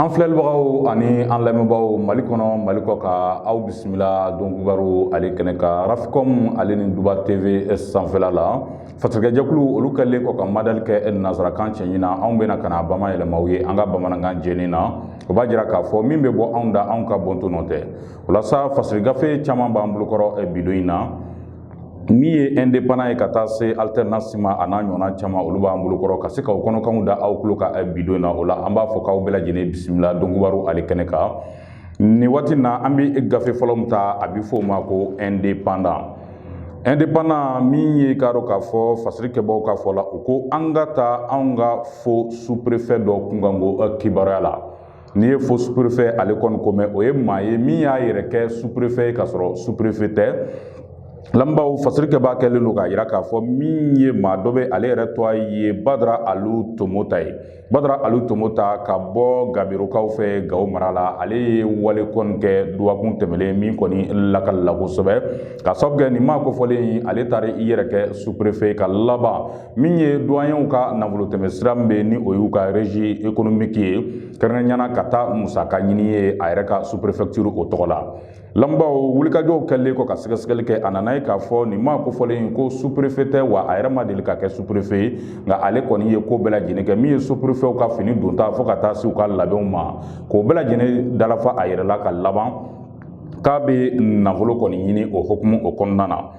An filɛlibagaw ani an lamɛnbagaw Mali kɔnɔ Mali kɔ ka aw bisimila donc baro ale kɛnɛ ka Raficom ale ni Duba TV sanfɛla la fatigɛjɛkulu olu kɛlen kɔ ka madali kɛ nanzarakan cɛɲi na anw bɛna ka na bamayɛlɛmaw ye an ka bamanankan jɛlen na o b'a jira k'a fɔ min bɛ bɔ anw da anw ka bɔnto nɔ tɛ o la sa fasirigafe caman b'an bolokɔrɔ bidon in na min ye indépendant ye ka taa se alternance ma a n'a ɲɔgɔnna caman olu b'an bolokɔrɔ ka se k'aw kɔnɔkanw da aw tulo ka bidon in na o la an b'a fɔ k'aw bɛɛ lajɛlen bisimila donkubaru ale kɛnɛ kan nin waati na an bɛ gafe fɔlɔ min ta a bɛ fɔ o ma ko indépendant min ye k'a dɔn k'a fɔ fasirikɛbaw ka fɔ la u ko an ka taa anw ka fo sous-préfet dɔ kunkanko kibaruya la n'i ye fo sous-préfet ale kɔni ko mɛn o ye maa ye min y'a yɛrɛ kɛ sous-préfet ye k'a sɔrɔ sous-préfet tɛ lambaw fasirikɛba kɛlen don k'a jira k'a fɔ min ye maa dɔ bɛ ale yɛrɛ tɔgɔ ye Badara Alu Tomota ye Badara Alu Tomota ka bɔ Gabirokaw fɛ Gawo mara la ale ye wale kɔni kɛ dɔgɔkun tɛmɛnen min kɔni lakalila kosɛbɛ ka sababu kɛ nin maa kofɔlen ale taara i yɛrɛ kɛ sous-préfet ka laban min ye doyenw ka nafolotɛmɛsira min bɛ ni o y'u ka régie économique ye kɛrɛnkɛrɛnnenya ka taa musaka ɲini ye a yɛrɛ ka sous-préfecture o tɔgɔ la lambaw wulikajɔw kɛlen kɔ ka sɛgɛsɛgɛli kɛ a nana ye k'a fɔ nin maa kofɔlen ko sous-préfet tɛ wa a yɛrɛ ma deli ka kɛ sous-préfet ye nka ale kɔni ye ko bɛɛ lajɛlen kɛ min ye sous-préfet ka fini donta fo ka taa se u ka labɛnw ma k'o bɛɛ lajɛlen dalafa a yɛrɛ la ka laban k'a bɛ nafolo kɔni ɲini o hukumu o kɔnɔna na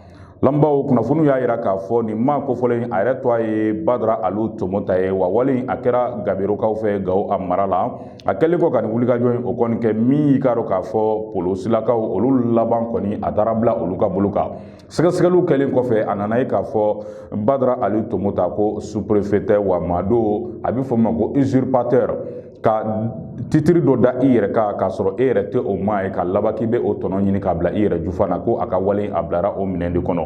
lambaw kunnafoniw y'a jira k'a fɔ nin maa kofɔlen a yɛrɛ tɔgɔ ye Badara Alu Tomota ye wa wale a kɛra Gabirokaw fɛ Gawo a mara la a kɛlen kɔ ka nin wulikajɔ in o kɔni kɛ min y'i k'a dɔn k'a fɔ polosilakaw olu laban kɔni a taara bila olu ka bolo kan sɛgɛsɛgɛliw kɛlen kɔfɛ a nana ye k'a fɔ Badara Alu Tomota ko sous-préfet tɛ wa maa do a bɛ fɔ o ma ko usurpateur ka titiri dɔ da i yɛrɛ kan k'a sɔrɔ e yɛrɛ tɛ o maa ye ka laban k'i bɛ o tɔnɔ ɲini k'a bila i yɛrɛ jufa na ko a ka wale a bilara o minɛn de kɔnɔ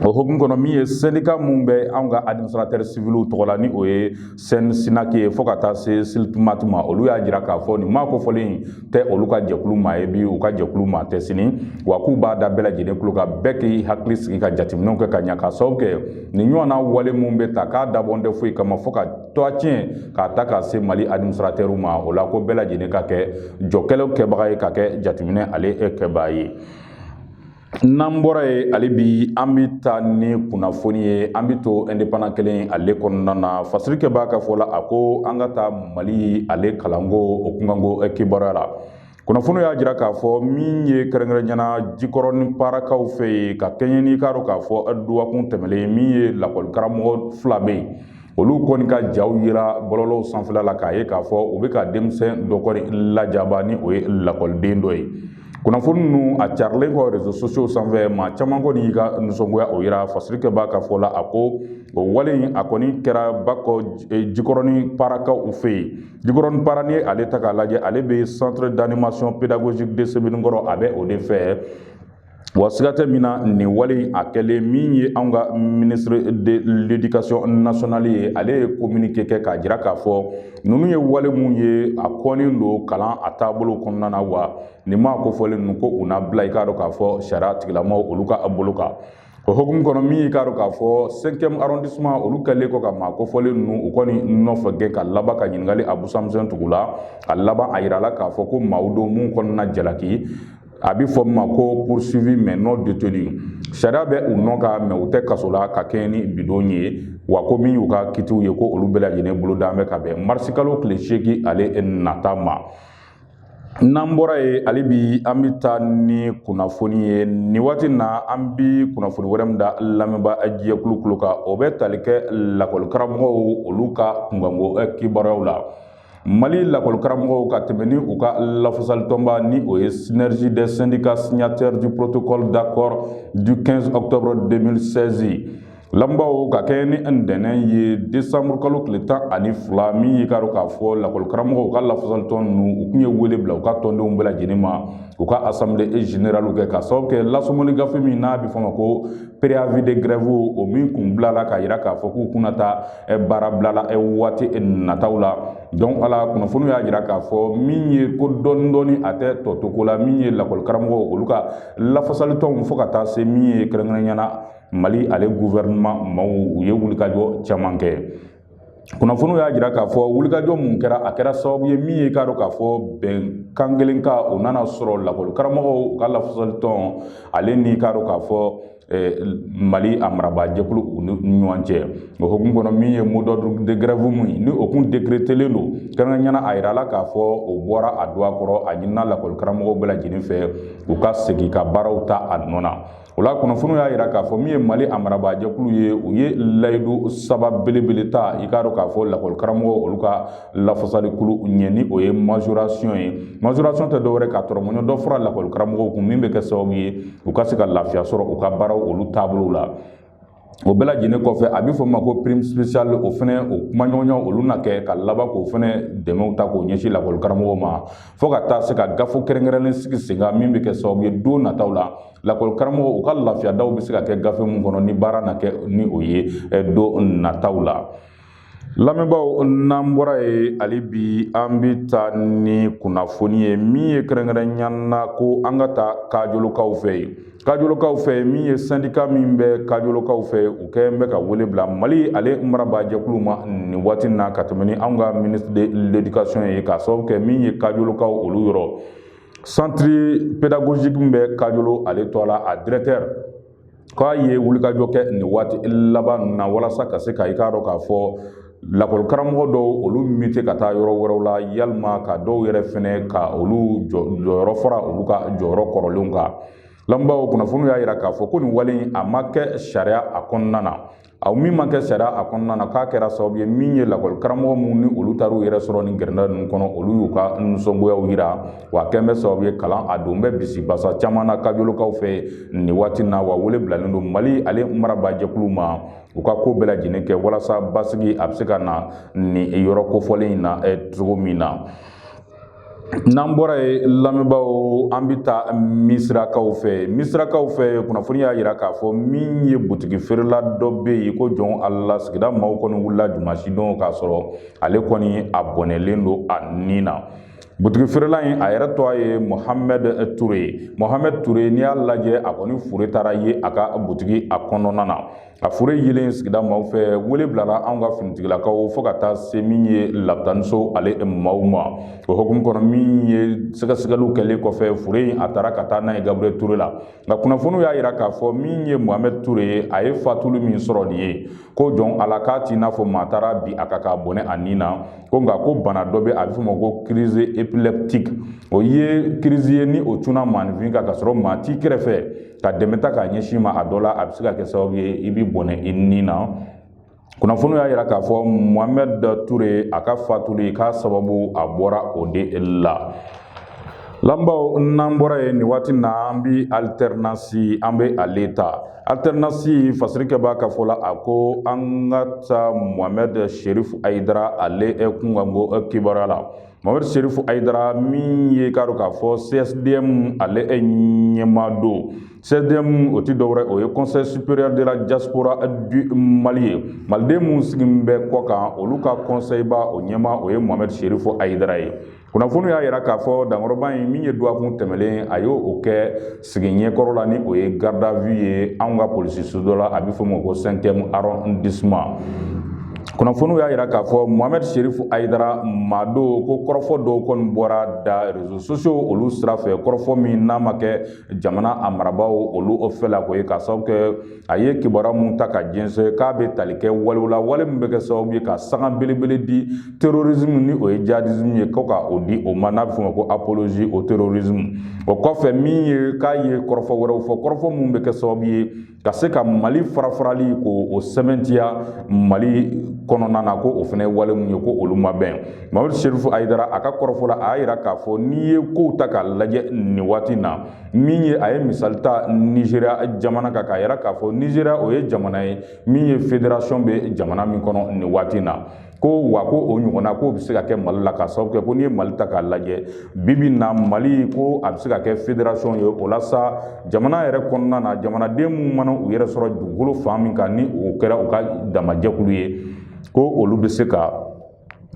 o hukumu kɔnɔ min ye syndicat mun bɛ anw ka administrateur civil tɔgɔ la ni o ye Sensinaki ye fo ka taa se Silpmat ma olu y'a jira k'a fɔ nin maa kofɔlen tɛ olu ka jɛkulu maa ye bi u ka jɛkulu maa tɛ sini wa k'u b'a da bɛɛ lajɛlen tulo kan bɛɛ k'i hakili sigi ka jateminɛw kɛ ka ɲa k'a sababu kɛ nin ɲɔgɔnna wale mun bɛ ta k'a dabɔn tɛ foyi kama fo ka tɔ tiɲɛ k'a ta k'a se Mali administrateur ma o la ko bɛɛ lajɛlen ka kɛ jɔkɛlaw kɛbaga ye ka kɛ jateminɛ ale kɛbaga ye n'an bɔra ye ale bi an bɛ taa ni kunnafoni ye an bɛ to indépendant kelen ale kɔnɔna na fasirikɛ b'a ka fɔ la a ko an ka taa Mali ale kalanko o kunkanko kibaruya la kunnafoni y'a jira k'a fɔ min ye kɛrɛnkɛrɛnɲana Jikɔrɔni Parakaw fɛ yen ka kɛɲɛ k'a dɔn k'a fɔ dɔgɔkun tɛmɛnen min ye lakɔli karamɔgɔ fila bɛ yen olu kɔni ka jaw yira bɔlɔlɔw sanfɛla la k'a ye k'a fɔ u bɛ ka denmisɛn dɔ kɔni lajaba ni o ye lakɔliden dɔ ye kunnafoni ninnu a carilen kɔ réseaux sociaux sanfɛ maa caman kɔni y'i ka nisɔngoya o yira fasirikɛ b'a ka fɔ la a ko o wale in a kɔni kɛra bakɔ Jikɔrɔni Parakaw fɛ yen Jikɔrɔni Para ni ale ta k'a lajɛ ale bɛ centre d'animation pédagogique de Sebenikɔrɔ a bɛ o de fɛ wa siga tɛ min na nin wale a kɛlen min ye anw ka ministre de l'éducation nationale ye ale ye communiqué kɛ k'a jira k'a fɔ ninnu ye wale mun ye a kɔnnen don kalan a taabolo kɔnɔna na wa nin maa kofɔlen ninnu ko u na bila i k'a dɔn k'a fɔ sariya tigilamɔgɔw olu ka bolo kan o hukumu kɔnɔ min y'i k'a dɔn k'a fɔ 5e arrondissement olu kɛlen kɔ ka maa kofɔlen ninnu u kɔni nɔfɛ gɛn ka laban ka ɲininkali a busamisɛn tugu la a laban a yirala k'a fɔ ko maaw don mun kɔnɔna jalaki a bɛ fɔ min ma ko poursuivi mais non détenu sariya bɛ u nɔ kan mais u tɛ kaso la ka kɛɲɛ ni bidon ye wa ko min y'u ka kitiw ye ko olu bɛɛ lajɛlen bolo dalen bɛ ka bɛn marisi kalo tile 8 ale nata ma n'an bɔra ye ale bi an bɛ taa ni kunnafoni ye nin waati na an bɛ kunnafoni wɛrɛ min da lamɛnba jɛkulu tulo kan o bɛ tali kɛ lakɔli karamɔgɔw olu ka kunkanko kibaruyaw la Mali lakɔli karamɔgɔw ka tɛmɛ ni u ka lafasali tɔnba ni o ye synergie des syndicats signataires du protocole d'accord du 15 octobre 2016 lambaw ka kɛ ni ntɛnɛn ye décembre kalo tile 12 min ye k'a dɔn k'a fɔ lakɔli karamɔgɔw ka lafasali tɔn ninnu u tun ye wele bila u ka tɔndenw bɛɛ lajɛlen ma u ka assemblée générale kɛ ka sababu kɛ lasumuni gafe min n'a bɛ fɔ ma ko préavis de grève o min kun bilala ka yira k'a fɔ k'u kunna taa baara bilala waati nataw la donc ala kunnafoni y'a jira k'a fɔ min ye ko dɔɔni a tɛ tɔtoko la min ye lakɔli karamɔgɔw olu ka lafasali tɔnw fo ka taa se min ye kɛrɛnkɛrɛnɲana Mali ale gouvernement maaw u ye wulikajɔ caman kɛ kunnafoniw y'a jira k'a fɔ wulikajɔ mun kɛra a kɛra sababu ye min ye k'a dɔn k'a fɔ bɛnkan kelen ka o nana sɔrɔ lakɔli karamɔgɔw ka lafasali tɔn ale ni k'a dɔn k'a fɔ Mali a marabaa jɛkulu u ni ɲɔgɔn cɛ o hukumu kɔnɔ min ye mot d'ordre de grève mun ni o kun décrételen don kɛrɛnkɛrɛnnenya a yirala k'a fɔ o bɔra a don a kɔrɔ a ɲinina lakɔli karamɔgɔw bɛɛ lajɛlen fɛ u ka segin ka baaraw ta a nɔ na. O la kunnafoniw y'a jira k'a fɔ min ye Mali a marabaa jɛkulu ye u ye layidu saba belebele ta i k'a dɔn k'a fɔ lakɔli karamɔgɔw olu ka lafasalikulu ɲɛ ni o ye majoration ye. Majoration tɛ dɔwɛrɛ ka tɔrɔmɔɲɔ dɔ fara lakɔli karamɔgɔw kun min bɛ kɛ sababu ye u ka se ka lafiya sɔrɔ u ka baaraw olu taabolo la. O bɛɛ lajɛlen kɔfɛ a bɛ fɔ ma ko prime spéciale o fɛnɛ o kumaɲɔgɔnw olu na kɛ ka laban k'o fɛnɛ dɛmɛw ta k'o ɲɛsin lakɔli karamɔgɔw ma fo ka taa se ka gafo kɛrɛnkɛrɛnnen sigi sen kan min bɛ kɛ sababu ye don nataw la lakɔli karamɔgɔw u ka lafiyadaw bɛ se ka kɛ gafe mun kɔnɔ ni baara na kɛ ni o ye don nataw la. Lamɛnbaaw n'an bɔra ye hali bi an bɛ taa ni kunnafoni ye min ye kɛrɛnkɛrɛnnenya na ko an ka taa kajolokaw fɛ yen. Kajolokaw fɛ min ye syndicat min bɛ kajolokaw fɛ u kɛlen bɛ ka wele bila Mali ale marabaa jɛkulu ma nin waati na ka tɛmɛ ni an ka ministre de l'éducation ye k'a sababu kɛ min ye kajolokaw olu yɔrɔ. Centre pédagogique min bɛ kajolo ale tɔgɔ la a directeur k'a ye wulikajɔ kɛ nin waati laban na walasa ka se ka i k'a dɔn k'a fɔ lakɔli karamɔgɔ dɔw olu mite ka taa yɔrɔ wɛrɛw la yalima ka dɔw yɛrɛ fɛnɛ ka olu jɔyɔrɔ fara olu ka jɔyɔrɔ kɔrɔlenw kan. Lamɛnbaaw kunnafoniw y'a jira k'a fɔ ko nin wale in a ma kɛ sariya a kɔnɔna na a min ma kɛ sariya a kɔnɔna na k'a kɛra sababu ye min ye lakɔli karamɔgɔ minnu ni olu taar'u yɛrɛ sɔrɔ nin gɛrɛnda ninnu kɔnɔ olu y'u ka nisɔngoyaw yira wa a kɛlen bɛ sababu ye kalan a don bɛ bisibasa caman na kajolokaw fɛ nin waati na wa wele bilalen don Mali ale marabaa jɛkulu ma u ka ko bɛɛ lajɛlen kɛ walasa basigi a bɛ se ka na nin yɔrɔ kofɔlen in na cogo min na. N'an bɔra ye lamɛnbaaw an bɛ taa Misirakaw fɛ kunnafoni y'a jira k'a fɔ min ye butigi feerela dɔ bɛ yen ko jɔn Ala sigida maaw kɔni wulila dimanche don k'a sɔrɔ ale kɔni a bɔnɛlen don a nin na. Butigi feerela in a yɛrɛ tɔgɔ ye Mohamed Toure n'i y'a lajɛ a kɔni fure taara ye a ka butigi a kɔnɔna na a fure yelen sigida maaw fɛ wele bilala anw ka finitigilakaw fo ka taa se min ye lapitaniso ale maaw ma o hukumu kɔnɔ min ye sɛgɛsɛgɛliw kɛlen kɔfɛ fure in a taara ka taa n'a ye Gabriel Toure la nka kunnafoniw y'a jira k'a fɔ min ye Mohamed Toure ye a ye fatuli min sɔrɔ nin ye ko jɔn Ala k'a t'i n'a fɔ maa taara bi a ka k'a bɔnɛ a nin na ko nka ko bana dɔ bɛ a bɛ fɔ o ma ko crise épileptique o ye crise ye ni o cunna maanifin kan ka sɔrɔ maa t'i kɛrɛfɛ ka dɛmɛ ta k'a ɲɛsin ma a dɔ la a bɛ se ka kɛ sababu ye i bɛ bɔnɛ i nin na. Kunnafoniw y'a jira k'a fɔ Mohamed Toure a ka fatuli k'a sababu a bɔra o de la. Lamɛnbaaw n'an bɔra yen nin waati na an bɛ alternance an bɛ ale ta alternance fasirikɛbaa ka fɔ la a ko an ka taa Mohamed Cherif Ayidara ale kun ka bɔ kibaruya la Mohamed Cherif Ayidara min ye k'a dɔn k'a fɔ CSDM ale ɲɛmaa don CSDM o tɛ dɔwɛrɛ o ye Conseil supérieur de la diaspora du Mali ye maliden minnu sigilen bɛ kɔ kan olu ka conseil ba o ɲɛmaa o ye Mohamed Cherif Ayidara ye. Kunnafoniw y'a jira k'a fɔ dankɔrɔba in min ye dɔgɔkun tɛmɛlen a y'o kɛ sigi ɲɛkɔrɔ la ni o ye garde à vue ye anw ka polisiso dɔ la a bɛ fɔ o ma ko 5e arrondissement. Kunnafoniw y'a jira k'a fɔ Mohamed Cherif Ayidara maa don ko kɔrɔfɔ dɔw kɔni bɔra da réseaux sociaux olu sira fɛ kɔrɔfɔ min n'a ma kɛ jamana a marabaaw olu fɛ la ko ye k'a sababu kɛ a ye kibaruya mun ta ka jɛnsɛn k'a bɛ tali kɛ walew la wale min bɛ kɛ sababu ye ka sanga belebele di terrorisme ni o ye djihadisme ye ko ka o di o ma n'a bɛ fɔ o ma ko apologie au terrorisme o kɔfɛ min ye k'a ye kɔrɔfɔ wɛrɛw fɔ kɔrɔfɔ mun bɛ kɛ sababu ye ka se ka Mali farafarali k'o sɛbɛntiya Mali kɔnɔna na ko o fana wale mun ye ko olu ma bɛn. Mohamed Cherif Ayidara a ka kɔrɔfɔ la a y'a jira k'a fɔ n'i ye kow ta k'a lajɛ nin waati na min ye a ye misali ta Nigeria jamana kan k'a jira k'a fɔ Nigeria o ye jamana ye min ye fédération bɛ jamana min kɔnɔ nin waati na ko wa ko o ɲɔgɔnna k'o bɛ se ka kɛ Mali la k'a sababu kɛ ko n'i ye Mali ta k'a lajɛ bibi na Mali ko a bɛ se ka kɛ fédération ye o la sa jamana yɛrɛ kɔnɔna na jamanaden minnu mana u yɛrɛ sɔrɔ dugukolo fan min kan ni o kɛra u ka damajɛkulu ye ko olu bɛ se ka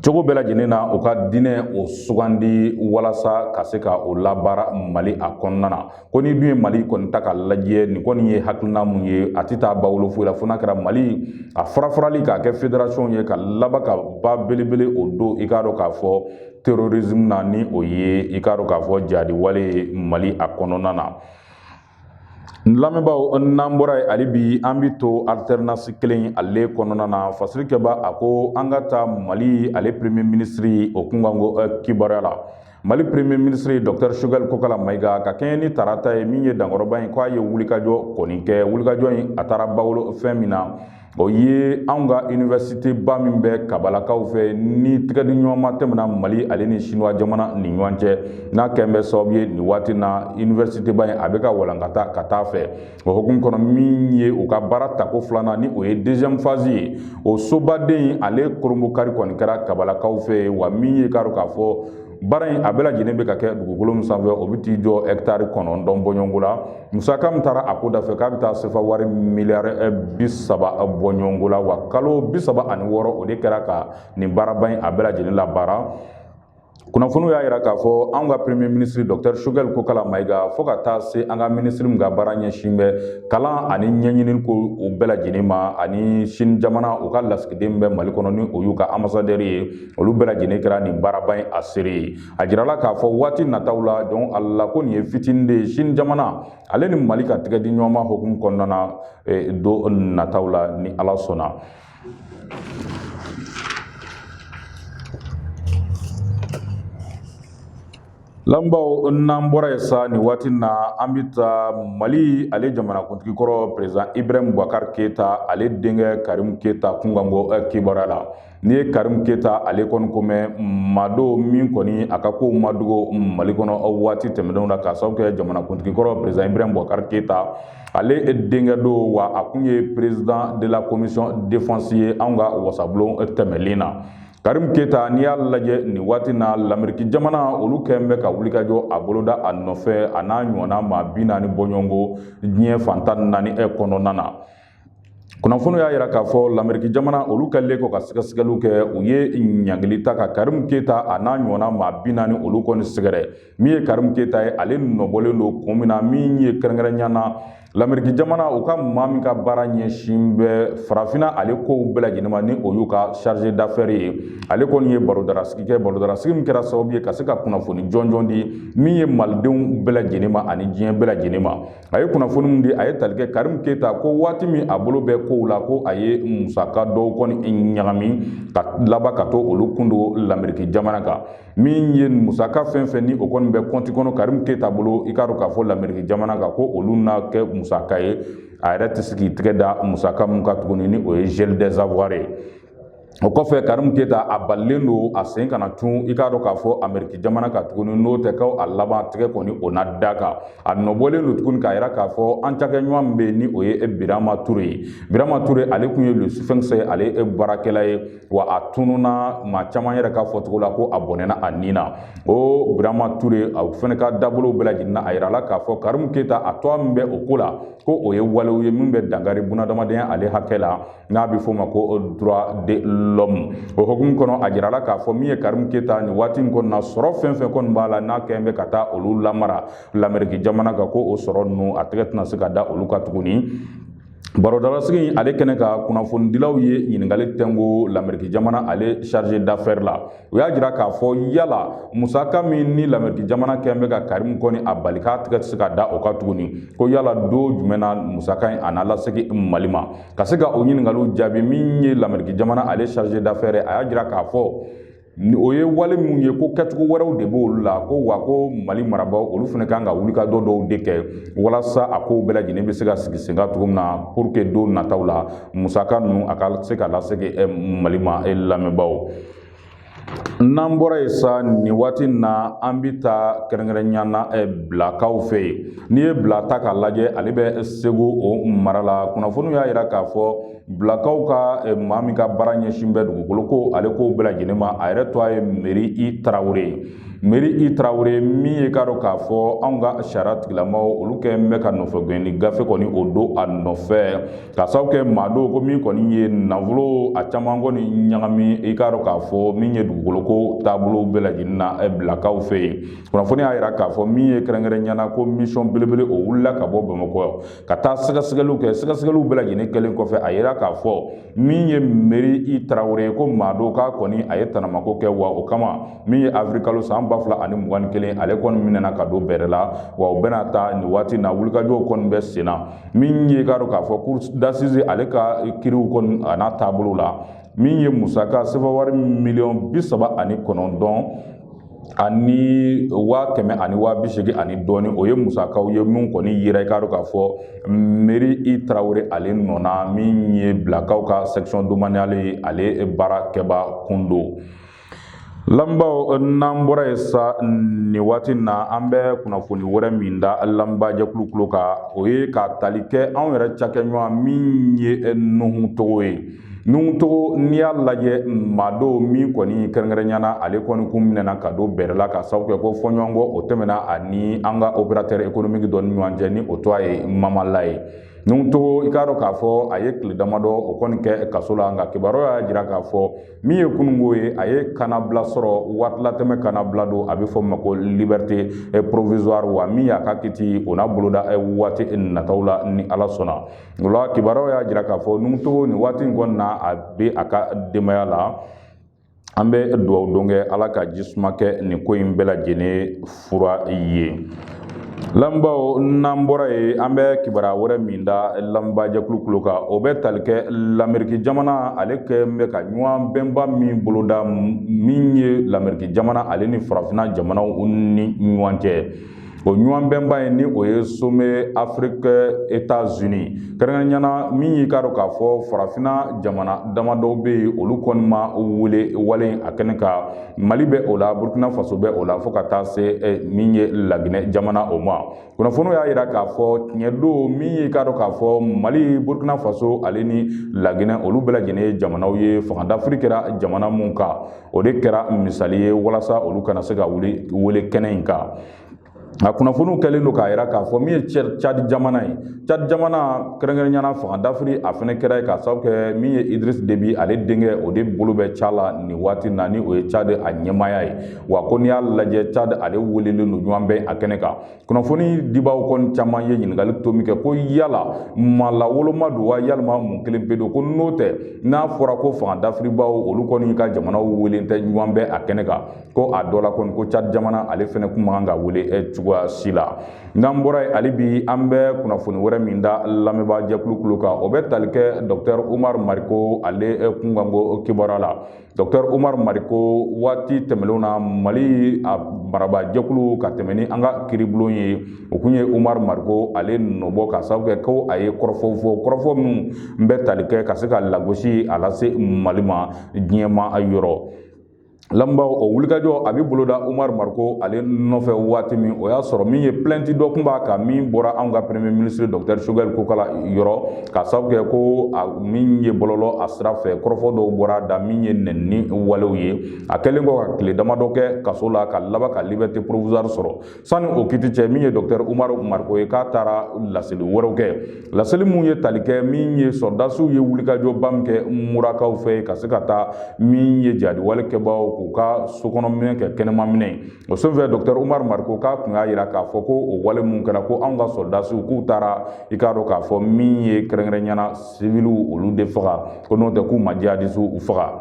cogo bɛɛ lajɛlen na u ka diinɛ o sugandi walasa ka se ka o labaara Mali a kɔnɔna na ko ni dun ye Mali kɔni ta ka lajɛ nin kɔni ye hakilina mun ye a tɛ taa bawolo foyi la fo n'a kɛra Mali a farafarali k'a kɛ fédération ye ka laban ka ba belebele o don i k'a dɔn k'a fɔ terrorisme na ni o ye i k'a dɔn k'a fɔ jadi wale ye Mali a kɔnɔna na. Lamɛnbaaw n'an bɔra yen hali bi an bi to alternance kelen ale kɔnɔna na Fasilikɛba a ko an ka taa Mali ale premier ministre o kun kan ko kibaruya la. Mali premier ministre Dr Choguel Kokala Mayiga ka kɛɲɛ ni tarata ye min ye dankɔrɔba in k'a ye wulikajɔ kɔni kɛ wulikajɔ in a taara bawolo fɛn min na o ye anw ka université ba min bɛ Kabalakaw fɛ ni tigɛdiɲɔgɔnma tɛmɛna Mali ale ni Chinois jamana ni ɲɔgɔn cɛ n'a kɛn bɛ sababu ye nin waati na université ba in a bɛ ka walankata ka taa fɛ o hukumu kɔnɔ min ye u ka baara tako filanan ni o ye deuxième phase ye o sobaden ale koromokari kɔni kɛra Kabalakaw fɛ wa min ye k'a dɔn k'a fɔ baara in a bɛɛ lajɛlen bɛ ka kɛ dugukolo min sanfɛ o bɛ t'i jɔ hectare 9 bɔɲɔgɔnko la musaka min taara a ko da fɛ k'a bɛ taa sefa wari miliyari 30 bɔɲɔgɔnko la wa kalo 36 o de kɛra ka nin baaraba in a bɛɛ lajɛlen labaara. Kunnafoniw y'a yira k'a fɔ anw ka premier ministre Dr Choguel Kokala Mayiga fo ka taa se an ka ministre min ka baara ɲɛsin bɛ kalan ani ɲɛɲini ko o bɛɛ lajɛlen ma ani Chine jamana u ka lasigiden bɛ Mali kɔnɔ ni o y'u ka ambassadeur ye olu bɛɛ lajɛlen kɛra nin baaraba in a seere ye a jirala k'a fɔ waati nataw la donc a la ko nin ye fitinin de ye Chine jamana ale ni Mali ka tigɛdiɲɔgɔnma hukumu kɔnɔna na don nataw la ni Ala sɔnna. Lambaw n'an bɔra yen sa nin waati na an bɛ taa Mali ale jamanakuntigi kɔrɔ président Ibrahim Boubacar Keita ale denkɛ Karim Keita kun kan ko kibaruya la n'i ye Karim Keita ale kɔni ko mɛn maa dɔ min kɔni a ka kow ma dogo Mali kɔnɔ waati tɛmɛnenw na k'a sababu kɛ jamanakuntigi kɔrɔ président Ibrahim Boubacar Keita ale denkɛ don wa a kun ye président de la commission défense ye anw ka wasabulon tɛmɛlen na. Karim Keita n'i y'a lajɛ nin waati na l'Amérique jamana olu kɛn bɛ ka wulikajɔ a boloda a nɔfɛ a n'a ɲɔgɔnna maa 40 bɔɲɔgɔnko diɲɛ fantan 4 kɔnɔna na. Kunnafoniw y'a yira k'a fɔ l'Amérique jamana olu kɛlen kɔ ka sɛgɛsɛgɛliw kɛ u ye ɲangili ta ka Karim Keita a n'a ɲɔgɔnna maa 40 olu kɔni sɛgɛrɛ min ye Karim Keita ye ale nɔbɔlen don kun min na min ye kɛrɛnkɛrɛnnenya na l'Amérique jamana u ka maa min ka baara ɲɛsin bɛ farafinna ale kow bɛɛ lajɛlen ma ni o y'u ka chargé d'affaires ye ale kɔni ye barodarasigi kɛ barodarasigi min kɛra sababu ye ka se ka kunnafoni jɔnjɔn di min ye malidenw bɛɛ lajɛlen ma ani diɲɛ bɛɛ lajɛlen ma a ye kunnafoni min di a ye tali kɛ Karim Keita ko waati min a bolo bɛ kow la ko a ye musaka dɔw kɔni ɲagami ka laban ka to olu kun don l'Amérique jamana kan min ye musaka fɛn fɛn ni o kɔni bɛ compte kɔnɔ Karim Keita bolo i k'a dɔn k'a fɔ l'Amérique jamana kan ko olu na kɛ musaka ye a yɛrɛ tɛ se k'i tɛgɛ da musaka min ka tuguni ni o ye gel des avoirs ye o kɔfɛ Karim Keita a balilen don a sen kana tun i k'a dɔn k'a fɔ Amérique jamana kan tuguni n'o tɛ ko a laban tɛgɛ kɔni o na da kan a nɔbɔlen don tuguni k'a yira k'a fɔ an cakɛɲɔgɔn min bɛ yen ni o ye Birama Touré ye Birama Touré ale kun ye le suffix ale baarakɛla ye wa a tununa maa caman yɛrɛ ka fɔcogo la ko a bɔnɛna a nin na o Birama Touré a fɛnɛ ka dabolow bɛɛ lajɛlen na a yirala k'a fɔ Karim Keita a tɔ min bɛ o ko la ko o ye walew ye min bɛ dankari bunadamadenya ale hakɛ la n'a bɛ fɔ o ma ko droit de l'homme o hukumu kɔnɔ a jirala k'a fɔ min ye Karim Keita nin waati in kɔnɔna sɔrɔ fɛn fɛn kɔni b'a la n'a kɛn bɛ ka taa olu lamara l'Amérique jamana kan ko o sɔrɔ ninnu a tɛgɛ tɛna se ka da olu ka tuguni barodarasigi ale kɛnɛ ka kunnafonidilaw ye ɲininkali tɛngo l'Amérique jamana ale chargé d'affaires la o y'a jira k'a fɔ yala musaka min ni l'Amérique jamana kɛn bɛ ka Karim kɔni a bali k'a tɛgɛ tɛ se ka da o ka tuguni ko yala don jumɛn na musaka in a n'a lasegin Mali ma ka se ka o ɲininkaliw jaabi min ye l'Amérique jamana ale chargé d'affaires a y'a jira k'a fɔ o ye wale mun ye ko kɛcogo wɛrɛw de b'olu la ko wa ko Mali marabaaw olu fana kan ka wulikajɔ dɔw de kɛ walasa a kow bɛɛ lajɛlen bɛ se ka sigi sen kan cogo min na pour que don nataw la musaka ninnu a ka se ka lasegin Mali ma lamɛnbaaw. N'an bɔra yen sa nin waati na an bɛ taa kɛrɛnkɛrɛnnenya na Bilakaw fɛ yen n'i ye Bila ta k'a lajɛ ale bɛ Segu o mara la kunnafoniw y'a jira k'a fɔ bilakaw ka maa min ka baara ɲɛsin bɛ dugukolo ko ale ko bɛɛ lajɛlen ma a yɛrɛ to a ye Meri I Tarawele. Meri I Tarawele min ye k'a dɔn k'a fɔ anw ka sariya tigilamaw olu kɛn bɛ ka nɔfɛgɛnni gafe kɔni o don a nɔfɛ ka sababu kɛ maa don ko min kɔni ye nafolo a caman kɔni ɲagami i k'a dɔn k'a fɔ min ye dugukolo ko taabolo bɛɛ lajɛlen na bilakaw fɛ yen. Kunnafoni y'a yira k'a fɔ min ye kɛrɛnkɛrɛnɲana ko mission belebele o wulila ka bɔ Bamakɔ ka taa sɛgɛsɛgɛliw kɛ sɛgɛsɛgɛliw bɛɛ lajɛlen kɛlen kɔfɛ a yira k'a fɔ min ye Meri I Tarawele ko maa don k'a kɔni a ye tanamako kɛ wa o kama min ye avril kalo san 2021 ale kɔni minɛna ka don bɛrɛ la wa o bɛna ta nin waati na wulikajɔw kɔni bɛ sen na min ye k'a dɔn k'a fɔ cour d'assises ale ka kiriw kɔni a n'a taabolo la min ye musaka sɛbɛnwari miliyɔn 39 ani 180 ani dɔɔni o ye musakaw ye min kɔni yira i k'a dɔn k'a fɔ Meri I Tarawele ale nɔna min ye bilakaw ka section domaniale ale baarakɛba kun don. Lambaw n'an bɔra ye sa nin waati na an bɛ kunnafoni wɛrɛ min da lamba jɛkulu kulo kan o ye ka tali kɛ anw yɛrɛ cakɛɲɔgɔn min ye Nuhu Togo ye. Nuhu Togo n'i y'a lajɛ maa dɔw min kɔni kɛrɛnkɛrɛnɲana ale kɔni kun minɛna ka don bɛrɛ la ka sababu kɛ ko fɔɲɔgɔnkɔ o tɛmɛna ani an ka opérateur économique dɔ ni ɲɔgɔn cɛ ni o to a ye Mamala ye. Nuhu Togo i k'a dɔn k'a fɔ a ye tile damadɔ o kɔni kɛ kaso la nka kibaruya y'a jira k'a fɔ min ye kunungo ye a ye kanabila sɔrɔ waatilatɛmɛ kanabila don a bɛ fɔ ma ko liberté provisoire wa min y'a ka kiti o n'a boloda waati nataw la ni Ala sɔnna. O la kibaruya y'a jira k'a fɔ Nuhu Togo nin waati in kɔni na a bɛ a ka denbaya la an bɛ dugawu don kɛ Ala ka jisuma kɛ nin ko in bɛɛ lajɛlen fura ye. Lambaw n'an bɔra ye an bɛ kibaruya wɛrɛ min da lamba jɛkulu kulo kan o bɛ tali kɛ Lamɛriki jamana ale kɛn bɛ ka ɲɔgɔn bɛnba min boloda min ye Lamɛriki jamana ale ni farafinna jamanaw ni ɲɔgɔn cɛ. O ɲɔgɔn bɛnba ye ni o ye sommet Afrique États-Unis kɛrɛnkɛrɛnɲana min y'i k'a dɔn k'a fɔ farafinna jamana damadɔw bɛ yen olu kɔni ma wele wale a kɛnɛ kan Mali bɛ o la Burkina Faso bɛ o la fo ka taa se min ye Laginɛ jamana o ma. Kunnafoniw y'a yira k'a fɔ tiɲɛ don min y'i k'a dɔn k'a fɔ Mali Burkina Faso ale ni Laginɛ olu bɛɛ lajɛlen ye jamanaw ye fanga d'Afrique kɛra jamana mun kan o de kɛra misali ye walasa olu kana se ka wele kɛnɛ in kan. A kunnafoniw kɛlen don k'a yira k'a fɔ min ye Tchad jamana ye. Tchad jamana kɛrɛnkɛrɛnɲana fanga d'Afrique a fɛnɛ kɛra k'a sababu kɛ min ye Idriss Déby ale denkɛ o de bolo bɛ Tchad la nin waati na ni o ye Tchad a ɲɛmaaya ye wa ko n'i y'a lajɛ Tchad ale welelen don ɲɔgɔn bɛn a kɛnɛ kan. Kunnafoni dibaw kɔni caman ye ɲininkali to min kɛ ko yala maa lawoloma don wa yalima mun kelen pe don ko n'o tɛ n'a fɔra ko fanga d'Afrique baw olu kɔni ka jamanaw welen tɛ ɲɔgɔn bɛn a kɛnɛ kan ko a dɔ la kɔni ko Tchad jamana ale fɛnɛ kun man kan ka wele cogoya si la. N'an bɔra ye hali bi an bɛ kunnafoni wɛrɛ min da lamɛnbaa jɛkulu kulo kan o bɛ tali kɛ Dr Umar Mariko ale kunkanko kibaruya la. Dr Umar Mariko waati tɛmɛnlenw na Mali a marabaa jɛkulu ka tɛmɛ ni an ka kiribulon ye o kun ye Umar Mariko ale nɔbɔ ka sababu kɛ ko a ye kɔrɔfɔ min bɛ tali kɛ ka se ka lagosi a lase Mali ma diɲɛma yɔrɔ. Lambaw o wulikajɔ a bɛ boloda Umar Mariko ale nɔfɛ waati min o y'a sɔrɔ min ye plainte dɔ kun b'a kan min bɔra anw ka premier ministre Dr Choguel Kokala yɔrɔ ka sababu kɛ ko min ye bɔlɔlɔ a sira fɛ kɔrɔfɔ dɔw bɔra da min ye nɛni walew ye a kɛlen kɔ ka tile damadɔ kɛ kaso la ka laban ka liberté provisoire sɔrɔ sani o kiti cɛ min ye Dr Umar Mariko ye k'a taara laseli wɛrɛw kɛ laseli mun ye tali kɛ min ye sɔrdasiw ye wulikajɔba min kɛ murakaw fɛ ka se ka taa min ye jadiwale kɛbaaw k'u ka sokɔnɔ minɛ kɛ kɛnɛma minɛ o senfɛ Dr Umar Mariko k'a tun y'a yira k'a fɔ ko o wale mun kɛra ko anw ka sɔrdasiw k'u taara i k'a dɔn k'a fɔ min ye kɛrɛnkɛrɛnɲana civiliw olu de faga ko n'o tɛ k'u ma jihadisiw u faga.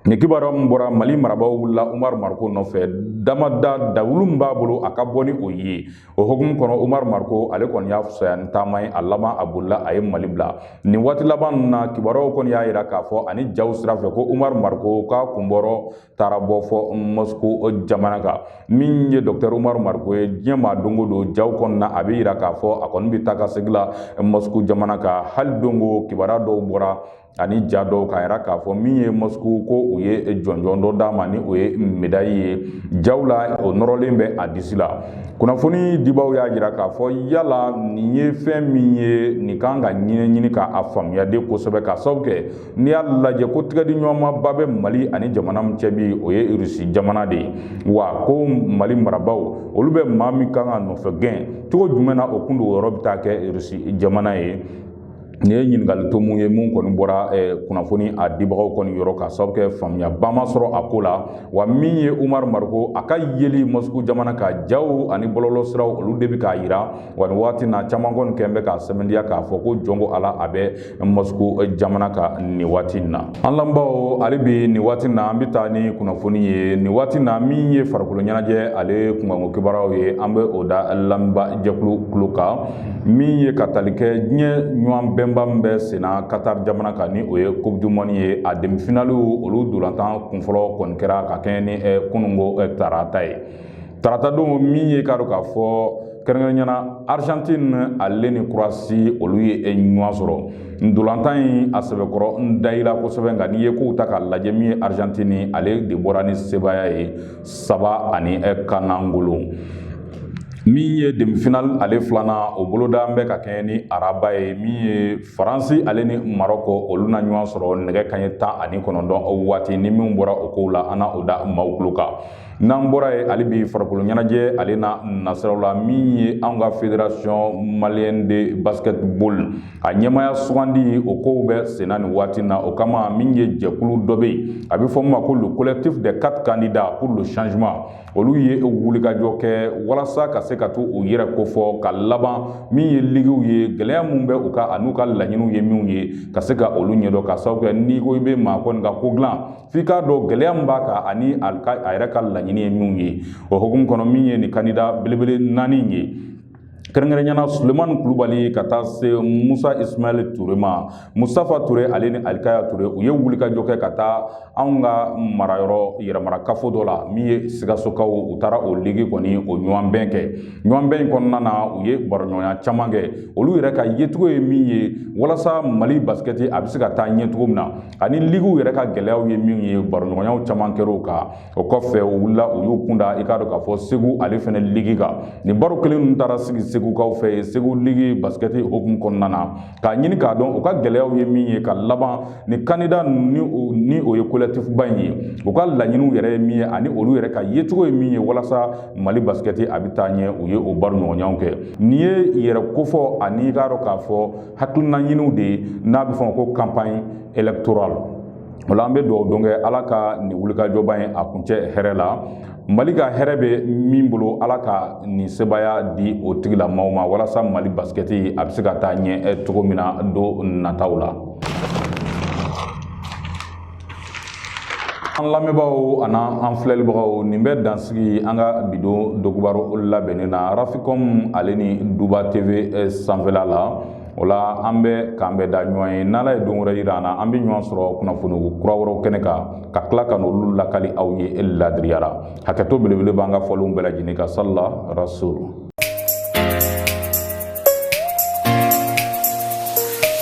Ni kibaruya min bɔra Mali marabaaw wulila Umar Mariko nɔfɛ dawulu min b'a bolo a ka bɔ ni o ye o hukumu kɔnɔ Umar Mariko ale kɔni y'a fisaya ni taama ye a laban a bolila a ye Mali bila nin waati laban na kibaruyaw kɔni y'a yira k'a fɔ ani jaw sira fɛ ko Umar Mariko k'a kunbɔrɔ taara bɔ fɔ Moscou jamana kan min ye Dr Umar Mariko ye diɲɛ maa don o don jaw kɔnɔna a bɛ yira k'a fɔ a kɔni bɛ taa ka segin la Moscou jamana kan hali don o kibaruya dɔw bɔra ani ja dɔw k'a yira k'a fɔ min ye Moscou ko u ye jɔnjɔn dɔ d'a ma ni o ye médaille ye jaw la o nɔrɔlen bɛ a disi la. Kunnafoni dibaw y'a jira k'a fɔ yala nin ye fɛn min ye nin kan ka ɲini k'a faamuya de kosɛbɛ k'a sababu kɛ n'i y'a lajɛ ko tigɛdiɲɔgɔnmaba bɛ Mali ani jamana min cɛ bi o ye Rusi jamana de ye wa ko Mali marabaw olu bɛ maa min kan ka nɔfɛ gɛn cogo jumɛn na o kun do o yɔrɔ bɛ taa kɛ Rusi jamana ye. Nin ye ɲininkali to mun ye mun kɔni bɔra kunnafoni a dibagaw kɔni yɔrɔ ka sababu kɛ faamuyaba ma sɔrɔ a ko la wa min ye Umaru Mariko a ka yeli Moscou jamana ka jaw ani bɔlɔlɔ siraw olu de bɛ k'a yira wa nin waati na caman kɔni kɛn bɛ k'a sɛmɛndiya k'a fɔ ko jɔnko Ala a bɛ Moscou jamana ka nin waati in na. An lamɛnbaaw hali bi nin waati na an bɛ taa ni kunnafoni ye nin waati na min ye farikolo ɲɛnajɛ ale kunkanko kibaruyaw ye an bɛ o da lamɛnba jɛkulu kulo kan min ye ka tali kɛ diɲɛ ɲɔgɔn bɛnba min bɛ senna Qatar jamana kan ni o ye Coupe du Monde ye a demi-finaliw olu dolantan kunfɔlɔ kɔni kɛra ka kɛɲɛ ni kununko tarata ye. Tarata don min ye k'a dɔn k'a fɔ kɛrɛnkɛrɛnnenya Argentine ale ni Croatie olu ye ɲɔgɔn sɔrɔ. Ndolantan in a sɛbɛkɔrɔ n dayila kosɛbɛ nka n'i ye kow ta k'a lajɛ min ye Argentine ale de bɔra ni sebaya ye 3-0. Min ye demi-finale ale filanan o boloda bɛ ka kɛɲɛ ni Araba ye min ye Faransi ale ni Maroko olu na ɲɔgɔn sɔrɔ nɛgɛ kanɲɛ 19 o waati ni min bɔra o kow la an na o da maaw tulo kan. N'an bɔra ye hali bi farikolo ɲɛnajɛ ale na nasiraw la min ye an ka Fédération Malienne de Basketball a ɲɛmaya sugandi o kow bɛ senna nin waati na o kama min ye jɛkulu dɔ bɛ yen a bɛ fɔ min ma ko le collectif des 4 candidats pour le changement olu ye wulikajɔ kɛ walasa ka se ka to u yɛrɛ kofɔ ka laban min ye ligiw ye gɛlɛya mun bɛ u ka an'u ka laɲiniw ye minnu ye ka se ka olu ɲɛdɔn ka sababu kɛ n'i ko i bɛ maa kɔni ka ko dilan f'i k'a dɔn gɛlɛya min b'a kan ani a yɛrɛ ka laɲini ye minnu ye o hukumu kɔnɔ min ye nin candidat belebele 4 ye. Kɛrɛnkɛrɛnnenya Sulemani Kulubali ka taa se Musa Ismail Ture ma Mustafa Ture ale ni Alikaya Ture u ye wulikajɔ kɛ ka taa anw ka marayɔrɔ yɛrɛmarakafo dɔ la min ye Sikasokaw u taara o ligi kɔni o ɲɔgɔnbɛn kɛ ɲɔgɔnbɛn in kɔnɔna na u ye baroɲɔgɔnya caman kɛ olu yɛrɛ ka yecogo ye min ye walasa Mali basketi a bɛ se ka taa ɲɛ cogo min na ani ligiw yɛrɛ ka gɛlɛyaw ye min ye baroɲɔgɔnyaw caman kɛr'o kan o kɔfɛ u wulila u y'u kunda i k'a dɔn k'a fɔ Segu ale fɛnɛ ligi kan nin baro kelen ninnu taara sigi Segukaw fɛ Segu ligi basketi hukumu kɔnɔna na k'a ɲini k'a dɔn u ka gɛlɛyaw ye min ye ka laban ni candidat ni o ye collectif ba in ye u ka laɲiniw yɛrɛ ye min ye ani olu yɛrɛ ka yecogo ye min ye walasa Mali basketi a bɛ taa ɲɛ u ye o baroɲɔgɔnyaw kɛ nin ye yɛrɛ kofɔ ani k'a dɔn k'a fɔ hakilina ɲiniw de ye n'a bɛ fɔ ko campagne électorale o la an bɛ dugawu don kɛ Ala ka nin wulikajɔba in a kuncɛ hɛrɛ la Mali ka hɛrɛ bɛ min bolo Ala ka nin sebaya di o tigilamaaw ma walasa Mali basketi a bɛ se ka taa ɲɛ cogo min na don nataw la. An lamɛnbaaw ani an filɛlibagaw nin bɛ dansigi an ka bidon dokubaro labɛnnen na Raficom ale ni Duba TV sanfɛla la o la an bɛ k'an bɛ da ɲɔgɔn ye n'Ala ye don wɛrɛ yira an na an bɛ ɲɔgɔn sɔrɔ kunnafoni kura wɛrɛw kɛnɛ kan ka tila ka n'olu lakali aw ye ladiriya la hakɛto belebele b'an ka fɔlenw bɛɛ lajɛlen kan salila rasul